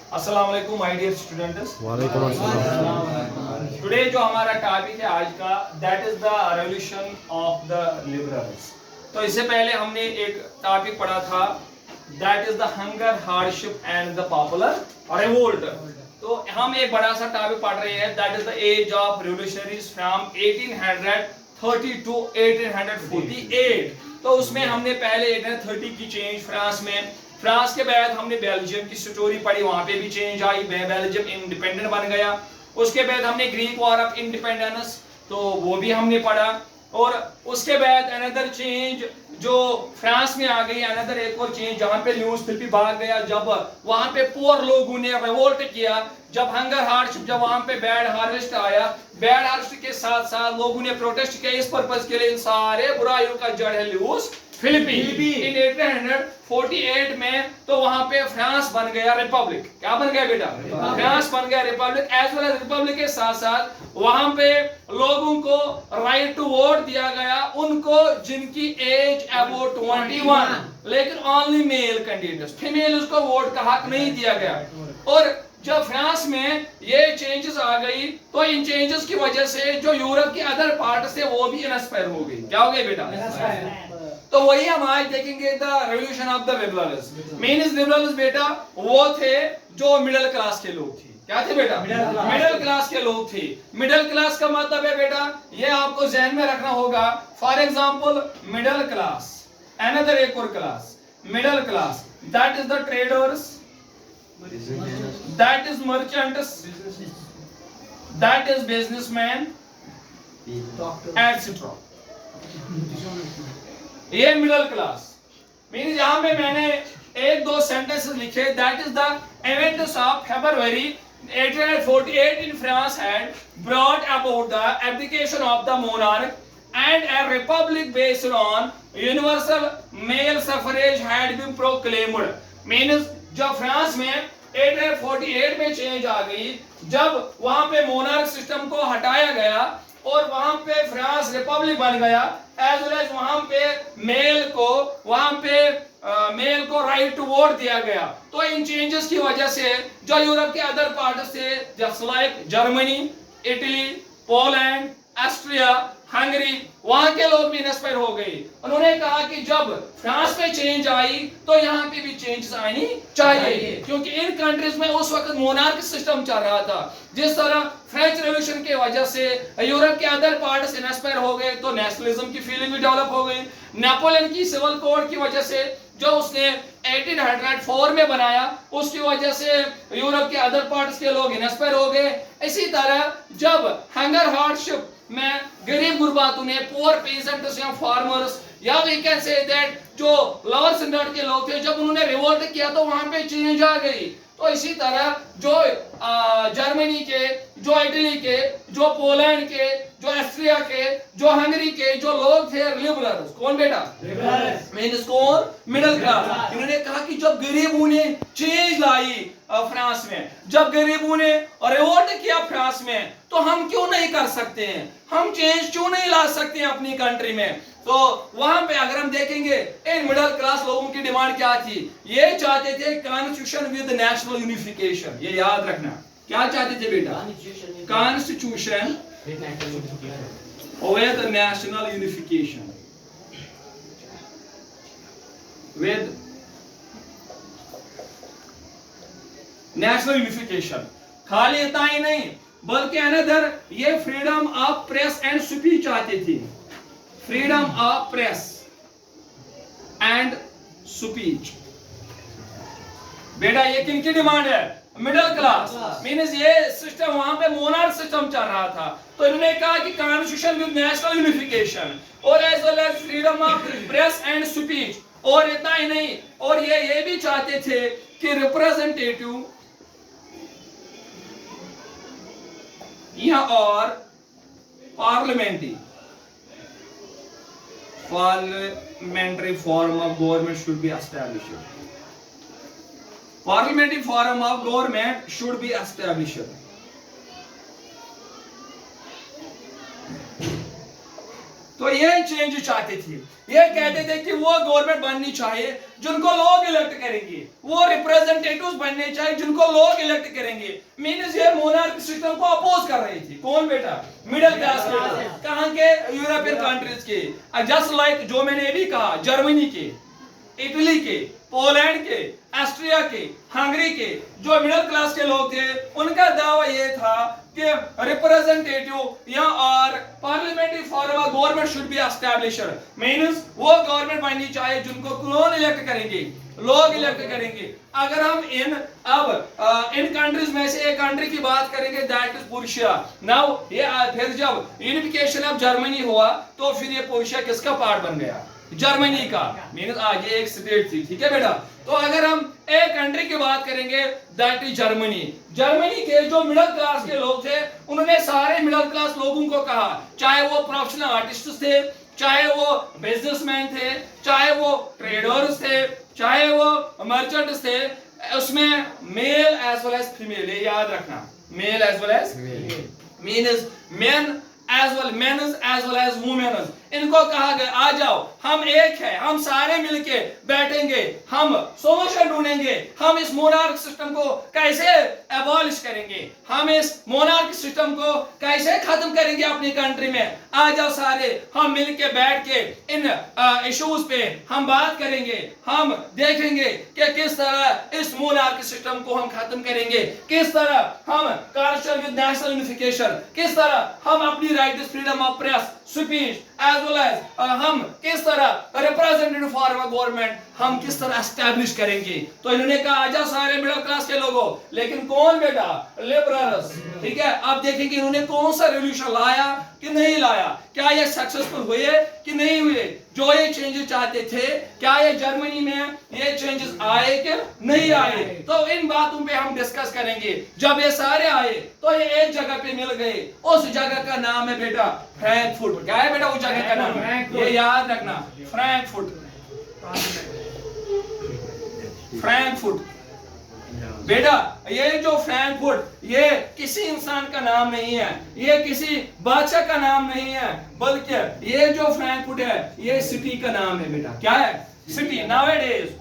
अस्सलाम वालेकुम my dear students. वालेकुम अस्सलाम। टुडे जो हमारा टॉपिक है आज का, that is the revolution of the liberals. तो इससे पहले हमने एक टॉपिक पढ़ा था, that is the hunger, hardship and the popular revolt. तो हम एक बड़ा सा टॉपिक पढ़ रहे हैं, that is the age of revolutionaries from 1830 to 1848। तो उसमें हमने पहले 1830 की चेंज फ्रांस में, फ्रांस के बाद हमने बेल्जियम की स्टोरी पढ़ी, वहां पे भी चेंज आई, बेल्जियम इंडिपेंडेंट बन गया। उसके बाद हमने ग्रीक वॉर ऑफ इंडिपेंडेंस, तो वो भी हमने पढ़ा। और उसके बाद अनदर चेंज जो फ्रांस में आ गई, अनदर एक और चेंज जहां पे ल्यूस फिलिपी भाग गया, जब वहां पे पुअर लोगों ने रिवोल्ट किया, जब हंगर हार्डशिप, जब वहां पे बैड हार्वेस्ट आया, बैड हार्वेस्ट के साथ साथ लोगों ने प्रोटेस्ट किया इस पर्पस के लिए, इन सारे बुराइयों का जड़ है ल्यूस फिलिपी। इन 1848 में तो वहां पे फ्रांस बन गया रिपब्लिक। क्या बन गया बेटा? फ्रांस बन गया republic. As well as republic के साथ साथ वहां पे लोगों को राइट टू वोट दिया गया, उनको जिनकी एज अबाउट 21, लेकिन ओनली मेल कैंडिडेट्स, फीमेल उसको वोट का हक नहीं दिया गया। और जब फ्रांस में ये चेंजेस आ गई, तो इन चेंजेस की वजह से जो यूरोप के अदर पार्ट से वो भी इंस्पायर हो गई। क्या हो गई बेटा? तो वही हम आज देखेंगे, the revolution of the liberals. Means liberals बेटा वो थे जो मिडिल क्लास के लोग थे। क्या थे बेटा? मिडिल क्लास के लोग थे। मिडिल क्लास का मतलब है बेटा, ये आपको ध्यान में रखना होगा। For example middle class, another एक और class, middle class, that is the traders, that is merchants, that is businessman, etc. ये मिडिल क्लास मीन्स यहाँ पे मैंने एक दो सेंटेंसेस लिखे, that is the events of February 1848 in France had brought about the abdication of the monarch and a republic based on universal male suffrage had been proclaimed. Means जब France में 1848 में change आ गई, जब वहां पे monarch system को हटाया गया और वहां पे फ्रांस रिपब्लिक बन गया, एज वेल एज वहां पे मेल को राइट टू वोट दिया गया। तो इन चेंजेस की वजह से जो यूरोप के अदर पार्ट से, just like Germany, Italy, Poland, Austria, Hungary, वहां के लोग भी इंस्पायर हो गए। उन्होंने कहा कि जब फ्रांस में चेंज आई तो यहाँ पे भी चेंजेस आनी चाहिए, क्योंकि इन कंट्रीज में उस वक्त मोनार्क सिस्टम चल रहा था। जिस तरह फ्रेंच रेवोल्यूशन की वजह से यूरोप के अदर पार्ट्स इंस्पायर हो गए, तो नेशनलिज्म की फीलिंग भी डेवलप हो गई। नेपोलियन की सिविल कोड की वजह से, जो उसने 1804 में बनाया, उसकी वजह से यूरोप के अदर पार्ट्स के लोग इंस्पायर हो गए। इसी तरह जब हंगर हार्डशिप में गरीब गुरबातों ने, पुअर पेजेंट्स या फार्मर्स, या वी कैन से दैट जो लोअर स्टैंडर्ड के लोग थे, जब उन्होंने रिवोल्ट किया तो वहां पे चेंज आ गई। तो इसी तरह जो जर्मनी के, जो इटली के, जो पोलैंड के, जो ऑस्ट्रिया के, जो हंगरी के जो लोग थे लिबरल्स। कौन बेटा? मींस कौन? Middle class. इन्होंने कहा कि जब गरीबों ने चेंज लाई फ्रांस में, जब गरीबों ने रिवोल्ट किया फ्रांस में, तो हम क्यों नहीं कर सकते हैं? हम चेंज क्यों नहीं ला सकते हैं अपनी कंट्री में? तो वहां पे अगर हम देखेंगे, इन मिडिल क्लास लोगों की डिमांड क्या थी? ये चाहते थे कॉन्स्टिट्यूशन विद नेशनल यूनिफिकेशन। ये याद रखना, क्या चाहते थे बेटा? Constitution with national unification, with national unification. खाली इतना ही नहीं, बल्कि अनदर ये freedom of press and speech चाहते थे। Freedom of press and speech. बेटा ये किनकी डिमांड है? Middle class. मींस ये सिस्टम, वहां पे मोनार्क सिस्टम चल रहा था, तो इन्होंने कहा कि कॉन्स्टिट्यूशन विद नेशनल यूनिफिकेशन और as well as freedom of press and speech. और इतना ही नहीं, और ये भी चाहते थे कि रिप्रेजेंटेटिव या और parliamentary form of government should be established. Parliamentary form of government should be established. तो ये चेंज चाहते थे, ये कहते थे कि वो गवर्नमेंट बननी चाहिए जिनको लोग इलेक्ट करेंगे, वो रिप्रेजेंटेटिव्स बनने चाहिए जिनको लोग इलेक्ट करेंगे। मींस ये मोनार्क सिस्टम को अपोज कर रही थी। कौन बेटा? मिडिल क्लास के लोग। कहां के? यूरोपियन कंट्रीज के। जस्ट लाइक जो मैंने भी कहा, जर्मनी के, इटली के, पोलैंड के, ऑस्ट्रिया के, हंगरी के जो मिडिल क्लास के लोग थे, उनका दावा यह था कि रिप्रेजेंटेटिव या और parliamentary form of government should be established. Means वो गवर्नमेंट बननी चाहिए जिनको कौन इलेक्ट करेंगे? लोग इलेक्ट करेंगे। अगर हम इन कंट्रीज में से एक कंट्री की बात करेंगे, दैट इज पुरुषिया। नाउ ये फिर जब यूनिफिकेशन ऑफ जर्मनी हुआ तो फिर ये पुरुषिया किसका पार्ट बन गया? जर्मनी का। मींस आगे एक स्टेट थी, ठीक है बेटा। तो अगर हम एक कंट्री की बात करेंगे, दैट इज जर्मनी। जर्मनी के जो मिडिल क्लास के लोग थे, उन्होंने सारे मिडिल क्लास लोगों को कहा, चाहे वो प्रोफेशनल आर्टिस्ट थे, चाहे वो बिजनेसमैन थे, चाहे वो ट्रेडर्स थे, चाहे वो मर्चेंट्स थे, उसमें male as well as female, ये याद रखना, male as well as means men as well as women। इनको कहा गया आ जाओ, हम एक है, हम सारे मिलके बैठेंगे, हम सोल्यूशन ढूंढेंगे, हम इस मोनार्क सिस्टम को कैसे एबॉलिश करेंगे, हम इस मोनार्क सिस्टम को कैसे खत्म करेंगे अपनी कंट्री में। आ जाओ सारे, हम मिलके बैठ के इन इश्यूज पे हम बात करेंगे, हम देखेंगे कि किस तरह इस मोनार्क सिस्टम को हम खत्म करेंगे, किस तरह हम कल्चर विद नेशनल यूनिफिकेशन, किस तरह हम अपनी right freedom of press, speech as well as हम किस तरह रिप्रेजेंटेटिव फॉर्म ऑफ गवर्नमेंट हम किस तरह एस्टैब्लिश करेंगे। तो इन्होंने कहा आजा सारे मिडिल क्लास के लोगों, लेकिन कौन बेटा? लिबरल्स। ठीक है, अब देखेंगे इन्होंने कौन सा रेवोल्यूशन लाया कि नहीं लाया, क्या ये सक्सेसफुल हुए कि नहीं हुए, जो ये चेंजेस चाहते थे, क्या ये जर्मनी में ये चेंजेस आए कि नहीं आए। तो इन बातों पे हम डिस्कस करेंगे। जब ये सारे आए तो ये एक जगह पे मिल गए, उस जगह का नाम है बेटा फ्रैंकफर्ट। क्या है बेटा उस जगह का नाम? ये याद रखना, फ्रैंकफर्ट। फ्रैंकफर्ट बेटा, ये जो फ्रैंकफर्ट ये किसी इंसान का नाम नहीं है, ये किसी बादशाह का नाम नहीं है, बल्कि ये जो फ्रैंकफर्ट है ये सिटी का नाम है बेटा। क्या है? सिटी। नाउअडेज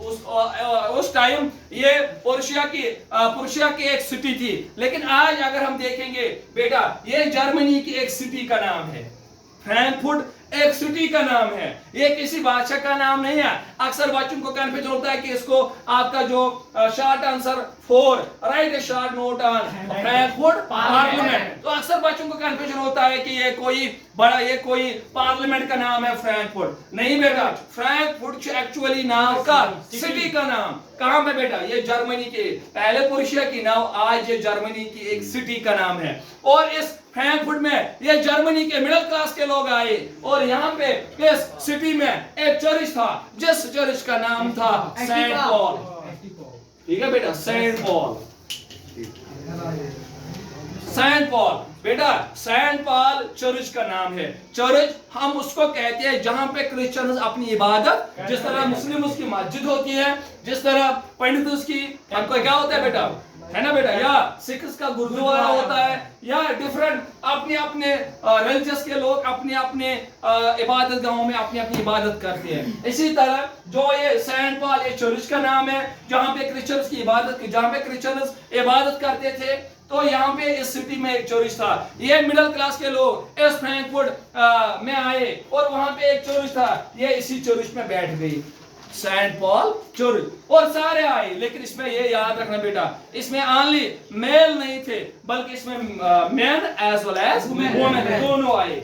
उस टाइम ये पुरुषिया की एक सिटी थी, लेकिन आज अगर हम देखेंगे बेटा ये जर्मनी की एक सिटी का नाम है। फ्रैंकफर्ट एक सिटी का नाम है, ये किसी बादशाह का नाम नहीं है। अक्सर बच्चों को कंफ्यूजन होता है कि इसको आपका जो short answer 4 right A short note on Frankfurt parliament. तो अक्सर बच्चों को कंफ्यूजन होता है कि ये कोई पार्लियामेंट का नाम है फ्रैंकफर्ट। नहीं बेटा, फ्रैंकफर्ट एक्चुअली नाम का सिटी का नाम कहां पे बेटा? ये जर्मनी के, पहले पुरुषिया की नाम, आज ये जर्मनी की एक सिटी का नाम है। और इस फ्रैंकफर्ट में ये जर्मनी के मिडिल क्लास के लोग आए और यहाँ पे इस सिटी में एक चर्च था, जिस चर्च का नाम था सेंट पॉल। ठीक है बेटा, सेंट पॉल। सेंट पॉल बेटा, सेंट पॉल चर्च का नाम है। चर्च हम उसको कहते हैं जहां पे क्रिश्चियंस अपनी इबादत, जिस तरह मुस्लिम की मस्जिद होती है, जिस तरह पंडित की हमको क्या होता है बेटा, है ना बेटा, या सिख्स का गुरुद्वारा होता है, या डिफरेंट अपने अपने रिलीजियस के लोग अपने अपने इबादत गाहों में अपनी अपनी इबादत करते हैं। इसी तरह जो ये सेंट पॉल ये चर्च का नाम है जहाँ पे क्रिश्चियंस की इबादत करते थे। तो यहाँ पे इस सिटी में एक चर्च था। ये मिडिल क्लास के लोग इस फ्रैंकफर्ट में आए और वहां पे एक चर्च था, ये इसी चर्च में बैठ गई, सेंट पॉल चर्च। और सारे आए, लेकिन इसमें ये याद रखना बेटा, इसमें ओनली मेल नहीं थे, बल्कि इसमें men as well as women दोनों आए।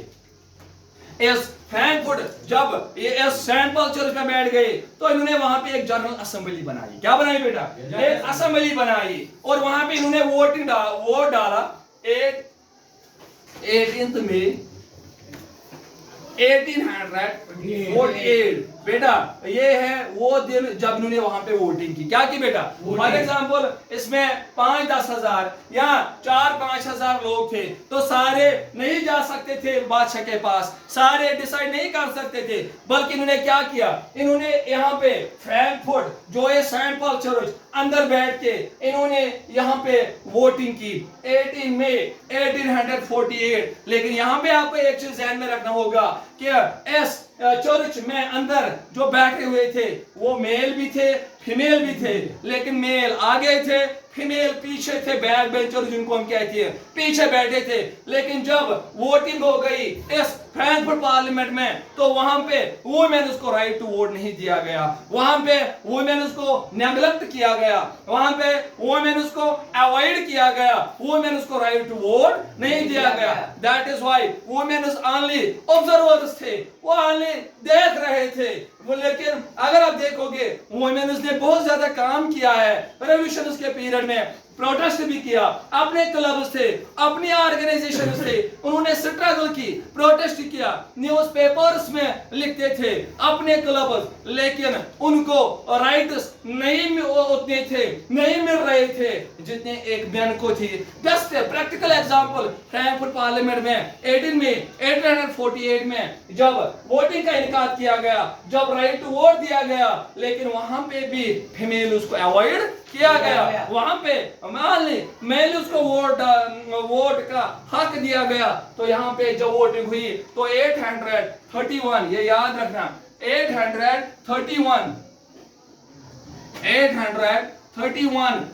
इस फ्रैंकफर्ट जब ये इस सेंट पॉल चर्च में बैठ गए तो इन्होंने वहां पे एक जनरल असेंबली बनाई। क्या बनाई बेटा? एक असेंबली बनाई और वहां पे इन्होंने वोट डाला 18 मई 1848 बेटा ये है वो दिन जब इन्होंने वहां पे वोटिंग की। क्या की बेटा? फॉर एग्जाम्पल इसमें 5-10 हजार या 4-5 हजार लोग थे, तो सारे नहीं जा सकते थे बादशाह के पास, सारे डिसाइड नहीं कर सकते थे, बल्कि इन्होंने क्या किया, इन्होंने यहाँ पे फ्रैंकफर्ट जो है सेंट पॉल चर्च अंदर बैठ के इन्होंने यहाँ पे वोटिंग की 18 मई 1848। लेकिन यहाँ पे आपको एक चीज ध्यान में रखना होगा कि इस चर्च में अंदर जो बैठे हुए थे वो मेल भी थे फीमेल भी थे, लेकिन मेल आगे थे फीमेल पीछे थे, बैक बेंचर जिनको हम कहते हैं पीछे बैठे थे। लेकिन जब वोटिंग हो गई इस फ्रैंकफर्ट पार्लियामेंट में, तो वहां पे वुमेन्स को राइट टू वोट नहीं दिया गया, वहां पे वुमेन्स को नेग्लेक्ट किया गया, वहां पे वुमेन्स को अवॉइड किया गया, वुमेन्स को राइट टू वोट नहीं दिया गया। That is why womens only observers थे, वो ओनली देख रहे थे। लेकिन अगर आप देखोगे वुमेन्स ने बहुत ज्यादा काम किया है रेवोल्यूशन के पीरियड में, प्रोटेस्ट भी किया, अपने क्लब्स थे, अपनी ऑर्गेनाइजेशन थे, उन्होंने स्ट्रगल की, प्रोटेस्ट किया, न्यूज़पेपर्स में लिखते थे अपने क्लब्स, लेकिन उनको राइट्स नहीं उतने थे, नहीं मिल रहे थे जितने एक मैन को थी। Just practical example, Frankfurt parliament में 18 मई 1848 में जब वोटिंग का इनकार किया गया, जब राइट टू वोट दिया गया, लेकिन वहां पे भी फीमेल उसको अवॉइड किया गया, वहां पे मेल उसको वोट का हक दिया गया। तो यहाँ पे जब वोटिंग हुई तो 831, ये याद रखना, 831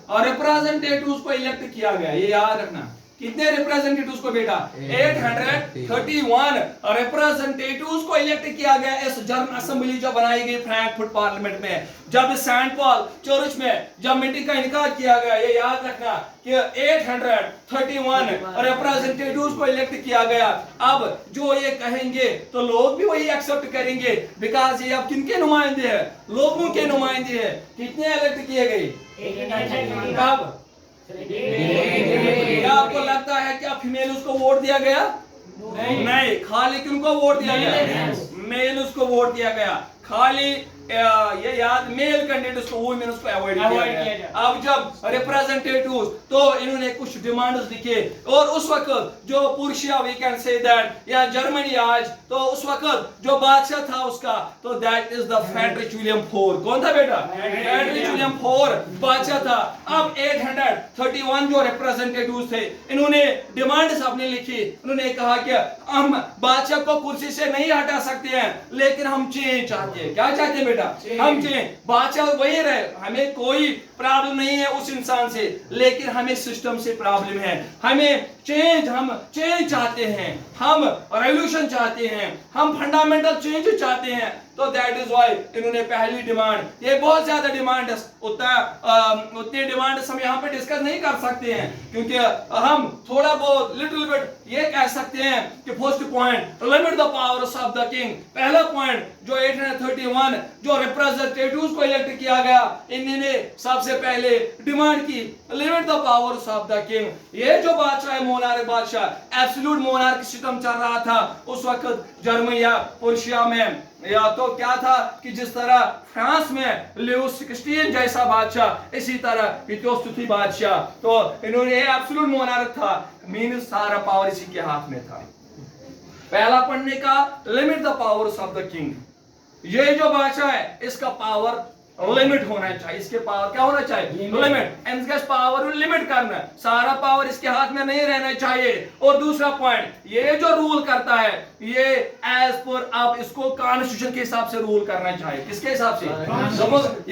और रिप्रेजेंटेटिव्स को इलेक्ट किया गया, ये याद रखना। कितने रिप्रेजेंटेटिव्स को बेटा? 831 रिप्रेजेंटेटिव्स को इलेक्ट किया गया इस जनरल असेंबली जो बनाई गई फ्रैंकफर्ट पार्लियामेंट में। जब सेंट पॉल चर्च में जब मीटिंग का इनकार किया गया, ये याद रखना कि 831 रिप्रेजेंटेटिव्स को इलेक्ट किया गया। अब जो ये कहेंगे तो लोग भी वही एक्सेप्ट करेंगे, बिकॉज ये अब किनके नुमाइंदे हैं? लोगों के नुमाइंदे हैं। कितने इलेक्ट किए गए? कब? क्या आपको लगता है क्या फीमेल उसको वोट दिया गया? नहीं, खाली किनको वोट दिया गया? मेल उसको वोट दिया गया। खाली ये याद, मेल कैंडिडेट्स को वुमेन उसको अवॉइड किया गया। अब जब रिप्रेजेंटेटिव्स, तो इन्होंने कुछ डिमांड्स लिखे, और उस वक्त जो Prussia we can say that या जर्मनी आज, तो उस वक्त जो बादशाह था उसका, तो that is the Frederick William IV। कौन था बेटा? फ्रेडरिक विलियम IV बादशाह था। अब 831 जो रिप्रेजेंटेटिव्स थे, इन्होंने डिमांड्स अपने लिखी। उन्होंने कहा कि हम बादशाह को कुर्सी से नहीं हटा सकते हैं, लेकिन हम चेंज चाहते हैं। क्या चाहते हैं बेटा? हम चेंज, बादशाह वही रहे, हमें कोई प्रॉब्लम नहीं है उस इंसान से, लेकिन हमें सिस्टम से प्रॉब्लम है, हमें चेंज, हम चेंज चाहते हैं, हम रेवोल्यूशन चाहते हैं, हम फंडामेंटल चेंज चाहते हैं। तो दैट इज व्हाई इन्होंने पहली डिमांड, ये बहुत ज्यादा डिमांड, उतनी डिमांड हम यहाँ पे डिस्कस नहीं कर सकते हैं, क्योंकि हम थोड़ा बहुत लिटिल बिट ये कह सकते हैं कि first point, limit the powers of the king. पहला पॉइंट जो 831 जो रिप्रेजेंटेटिव्स को इलेक्ट किया गया, इन्होंने सबसे पहले डिमांड की limit the powers of the king. ये जो बादशाह है, मोनार्क बादशाह, एब्सोल्यूट मोनार्क सिस्टम चल रहा था उस वक्त जर्मनी या पर्शिया में। या तो क्या था कि जिस तरह फ्रांस में लियोस 16 जैसा बादशाह, इसी तरह हितोस्तुति बादशाह, तो इन्होंने एब्सोल्यूट मोनार्क था, मींस सारा पावर इसी के हाथ में था। पहला पढ़ने का limit the powers of the king. ये जो बादशाह है इसका पावर लिमिट होना चाहिए, इसके पावर क्या होना चाहिए? लिमिट। इसका पावर लिमिट करना, सारा पावर इसके हाथ में नहीं रहना चाहिए। और दूसरा पॉइंट, ये जो रूल करता है ये एज पर, आप इसको कॉन्स्टिट्यूशन के हिसाब से रूल करना चाहिए। किसके हिसाब से?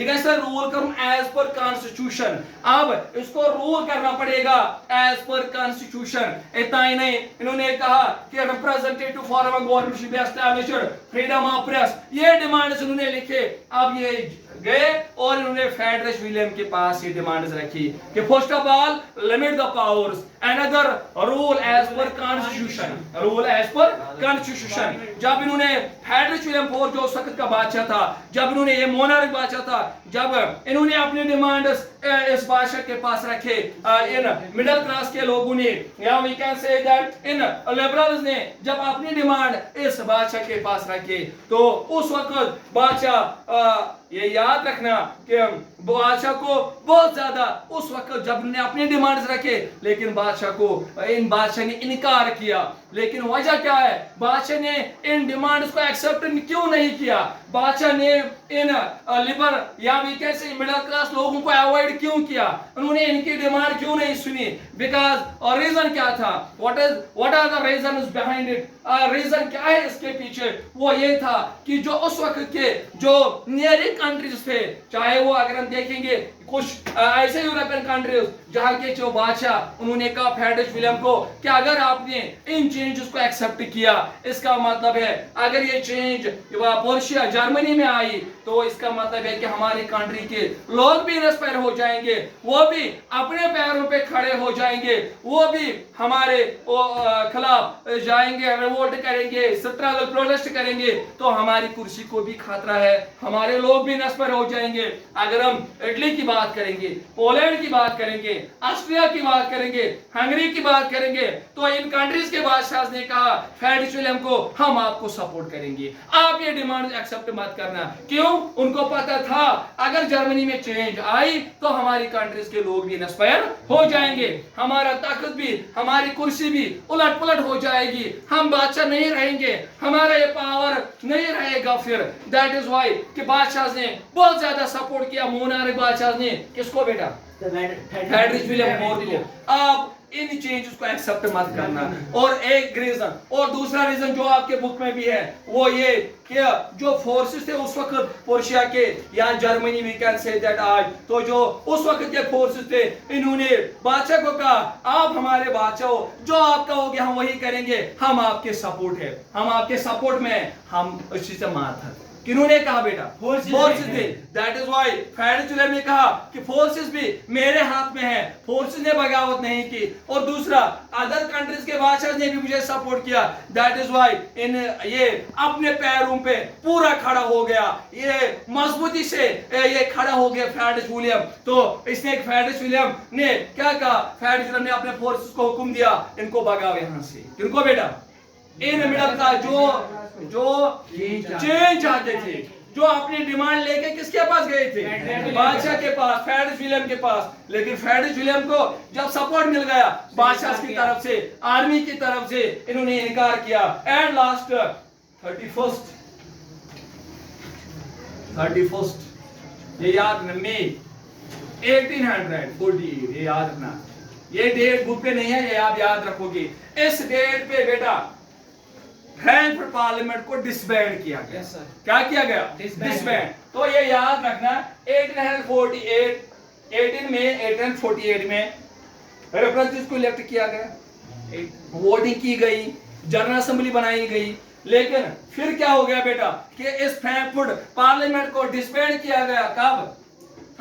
ये कैसे रूल करूं? As per constitution. अब इसको रूल करना पड़ेगा एज पर कॉन्स्टिट्यूशन। इतना ही नहीं, इन्होंने कहा कि representative form of government should be established, freedom of press, ये डिमांड्स इन्होंने लिखे। अब ये गए और इन्होंने फ्रेडरिक विलियम के पास ये डिमांड्स रखी कि first of all limit the powers, another rule as per constitution, rule as per constitution. जब इन्होंने फ्रेडरिक विलियम IV जो उस वक्त का बादशाह था, जब इन्होंने ये मोनार्क बादशाह था, जब इन्होंने अपनी डिमांड्स इस बादशाह के पास रखे इन मिडिल क्लास के लोगों ने, या वी कैन से दैट इन लिबरल्स ने जब अपनी डिमांड इस बादशाह के पास रखे, तो उस वक्त बादशाह ये याद रखना कि बादशाह को बहुत ज्यादा उस वक्त जब ने अपने डिमांड्स रखे, लेकिन बादशाह को इन बादशाह ने इनकार किया। लेकिन वजह क्या है, बादशाह ने इन डिमांड्स को एक्सेप्ट क्यों नहीं किया? बादशाह ने इन लिबर या we can say middle class लोगों को अवॉइड क्यों किया? उन्होंने इनकी डिमांड क्यों नहीं सुनी? बिकॉज और रीजन क्या था? What are the reasons behind it? Reason क्या है इसके पीछे? वो ये था कि जो उस वक्त के जो नियरिंग कंट्रीज थे, चाहे वो अगर हम देखेंगे कुछ ऐसे यूरोपियन कंट्रीज जहां के जो बादशाह, उन्होंने कहा फ्रेडरिक विलियम को कि अगर आपने इन चेंजेस को एक्सेप्ट किया, इसका मतलब है अगर ये चेंज पर्शिया जर्मनी में आई, तो इसका मतलब है कि हमारी कंट्री के लोग भी इंस्पायर हो जाएंगे, वो भी अपने पैरों पे खड़े हो जाएंगे, वो भी हमारे खिलाफ जाएंगे, रिवोल्ट करेंगे, स्ट्रगल प्रोटेस्ट करेंगे, तो हमारी कुर्सी को भी खतरा है, हमारे लोग भी इंस्पायर हो जाएंगे। अगर हम इटली की बात करेंगे, पोलैंड की बात करेंगे, ऑस्ट्रिया की बात करेंगे, हंगरी की बात करेंगे, तो इन कंट्रीज के बादशाह ने कहा फ्रेडरिक विलियम को हम आपको सपोर्ट करेंगे, आप ये डिमांड एक्सेप्ट मत करना। क्यों? उनको पता था अगर जर्मनी में चेंज आई तो हमारी कंट्रीज के लोग भी इंस्पायर हो जाएंगे, हमारा ताकत भी, हमारी कुर्सी भी उलट पुलट हो जाएगी, हम बादशाह नहीं रहेंगे, हमारा ये पावर नहीं रहेगा फिर। दैट इज व्हाई कि बादशाह ने बहुत ज्यादा सपोर्ट किया, मोनार्क बादशाह ने किसको बेटा? फ्रेडरिक विलियम को। आप इन चेंजेस को एक्सेप्ट मत करना। और एक रीजन, और दूसरा रीजन जो आपके बुक में भी है वो ये कि जो फोर्सेस थे उस वक्त पर्शिया के या Germany we can say that आज, तो जो उस वक्त के फोर्सेस थे, इन्होंने बादशाह को कहा आप हमारे बादशाह हो, जो आप कहोगे हम वही करेंगे, हम आपके सपोर्ट है, हम आपके सपोर्ट में, हम उसी से मार था। किन्होंने कहा बेटा? फोर्सेस थे। That is why Frederick William ने कहा कि फोर्सेस भी मेरे हाथ में है, फोर्सेस ने बगावत नहीं की। और दूसरा, अदर कंट्रीज के बादशाह ने भी मुझे सपोर्ट किया। दैट इज व्हाई इन ये अपने पैरों पे पूरा खड़ा हो गया, ये मजबूती से ये खड़ा हो गया फ्रेडरिक विलियम। तो इसने फ्रेडरिक विलियम ने क्या कहा? फ्रेडरिक विलियम ने अपने फोर्सेस को हुक्म दिया इनको भगाओ यहां से। किनको बेटा? इन मिडल का जो चेंज चाहते थे, जो अपनी डिमांड लेके किसके पास गए थे? बादशाह के पास, फ्रेडरिक विलियम के पास। लेकिन फ्रेडरिक विलियम को जब सपोर्ट मिल गया बादशाह की तरफ से, आर्मी की तरफ से, इन्होंने इनकार किया। एंड लास्ट 31 ये याद रखना, मई 1848, ये याद रखना। ये डेट बुक पे नहीं है, ये आप याद रखोगे। इस डेट पे बेटा फ्रैंकफर्ट पार्लियामेंट को डिसबैंड किया गया। क्या किया गया? डिसबैंड। तो ये याद रखना 18 मई 1848 में रिप्रेजेंटेटिव्स को इलेक्ट किया गया, वोटिंग की गई, जनरल असेंबली बनाई गई। लेकिन फिर क्या हो गया बेटा कि इस फ्रैंकफर्ट पार्लियामेंट को डिसबैंड किया गया कब?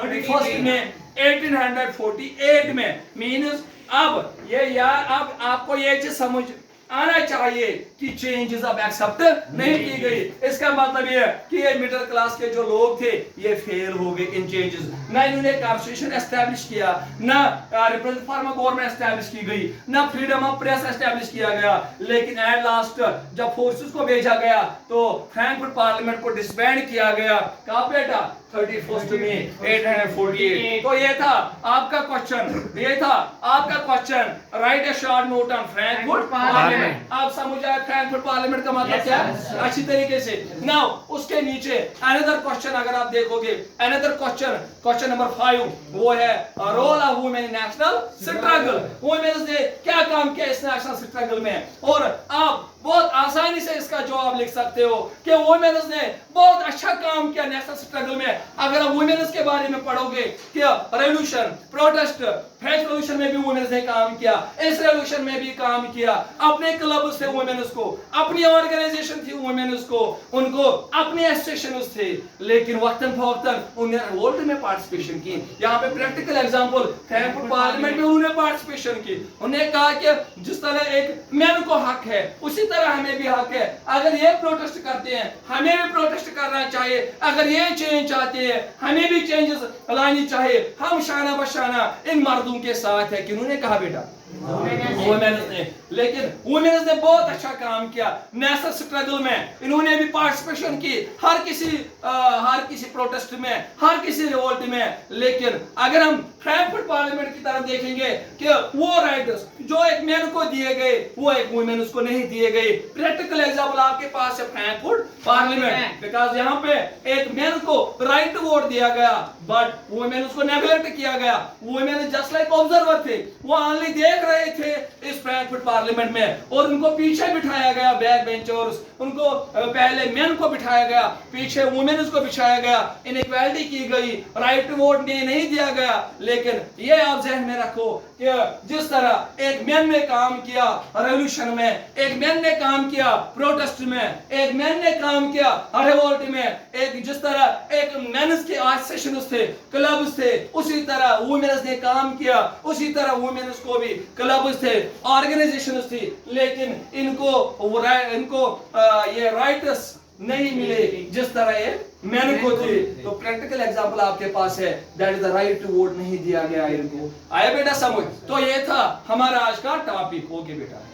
31 में 1848 में। मीन्स अब ये यार, अब आपको ये चीज समझ आना चाहिए कि चेंजेस अब एक्सेप्ट नहीं की गई। इसका मतलब ये कि ये मिडिल क्लास के जो लोग थे ये फेल हो गए इन चेंजेस। ना इन्होंने कॉन्स्टिट्यूशन एस्टैब्लिश किया, ना representative form of government establish की गई, ना फ्रीडम ऑफ प्रेस एस्टैब्लिश किया गया। लेकिन एट लास्ट जब फोर्सेस को भेजा गया तो फ्रैंकफर्ट पार्लियामेंट को डिसबैंड किया गया। कब बेटा? 31 मई 1848। तो ये था आपका क्वेश्चन, ये था आपका question. Right a short note on Frankfurt parliament. आप समझ आए फ्रैंकफर्ट पार्लियामेंट का मतलब क्या है अच्छी तरीके से। नाउ उसके नीचे अनदर क्वेश्चन अगर आप देखोगे, अनदर क्वेश्चन नंबर 5, वो है role of women in national struggle. Women ने क्या काम किया इस नेशनल स्ट्रगल में? और आप बहुत आसानी से इसका जवाब लिख सकते हो कि वुमेन्स ने बहुत अच्छा काम किया नेशनल स्ट्रगल में। अगर आप वुमेन्स के बारे में पढ़ोगे कि रेवोल्यूशन, प्रोटेस्ट, फ्रेंच रेवोल्यूशन में भी वुमेन्स ने काम किया, इस रेवोल्यूशन में भी काम किया। अपने क्लब थे वुमेन्स को, अपनी ऑर्गेनाइजेशन थी वुमेन्स को, उनको अपने एसोसिएशन थे, लेकिन वक्तन फवक्तन उन्होंने रिवोल्ट में पार्टिसिपेशन की। यहाँ पे प्रैक्टिकल एग्जांपल, फ्रैंकफर्ट पार्लियामेंट में उन्होंने पार्टिसिपेशन की। उन्होंने कहा कि जिस तरह एक मैन को हक है उसी तरह हमें भी हक है। अगर ये प्रोटेस्ट करते हैं हमें भी प्रोटेस्ट करना चाहिए, अगर ये चेंज चाहते हैं हमें भी चेंजेस लानी चाहिए। हम शाना बशाना इन मर्दों के साथ है। किन्होंने कहा बेटा? वुमेन्स ने। लेकिन वुमेन्स ने बहुत अच्छा काम किया। नेशनल स्ट्रगल में इन्होंने भी पार्टिसिपेशन की, हर किसी प्रोटेस्ट में, हर किसी रिवोल्ट में। लेकिन अगर हम फ्रैंकफर्ट पार्लियामेंट की तरफ देखेंगे कि वो राइट्स जो एक मैन को दिए गए वो एक वुमेन्स को नहीं दिए गए। प्रैक्टिकल एग्जांपल आपके पास है फ्रैंकफर्ट पार्लियामेंट, बिकॉज यहाँ पे एक मैन को राइट टू वोट दिया गया बट वुमेन्स को नेग्लेक्ट किया गया। वुमेन जस्ट लाइक ऑब्जर्वर थे, वो ओनली देख रहे थे इस फ्रैंकफर्ट पार्लियामेंट में, और उनको पीछे बिठाया गया बैक बेंचर्स। उनको पहले मेन को बिठाया गया, पीछे वुमेन्स को बिठाया गया, इनइक्वालिटी की गई, राइट टू वोट नहीं दिया गया। लेकिन ये आप जहन में रखो कि जिस तरह एक मैन ने काम किया रेवोल्यूशन में, एक मैन ने काम किया प्रोटेस्ट में, एक मैन ने काम किया रिवोल्ट में, एक जिस तरह एक मेंस के एसोसिएशंस थे, क्लब्स थे, उसी तरह वुमेन्स ने काम किया, उसी तरह वुमेन्स को भी क्लब्स थे, ऑर्गेनाइजेशंस थी। लेकिन इनको ये राइट्स नहीं मिले जिस तरह ये मैन को थे। तो प्रैक्टिकल एग्जांपल आपके पास है, that is the right to vote नहीं दिया गया इनको। आया बेटा समझ? तो ये था हमारा आज का टॉपिक। ओके बेटा।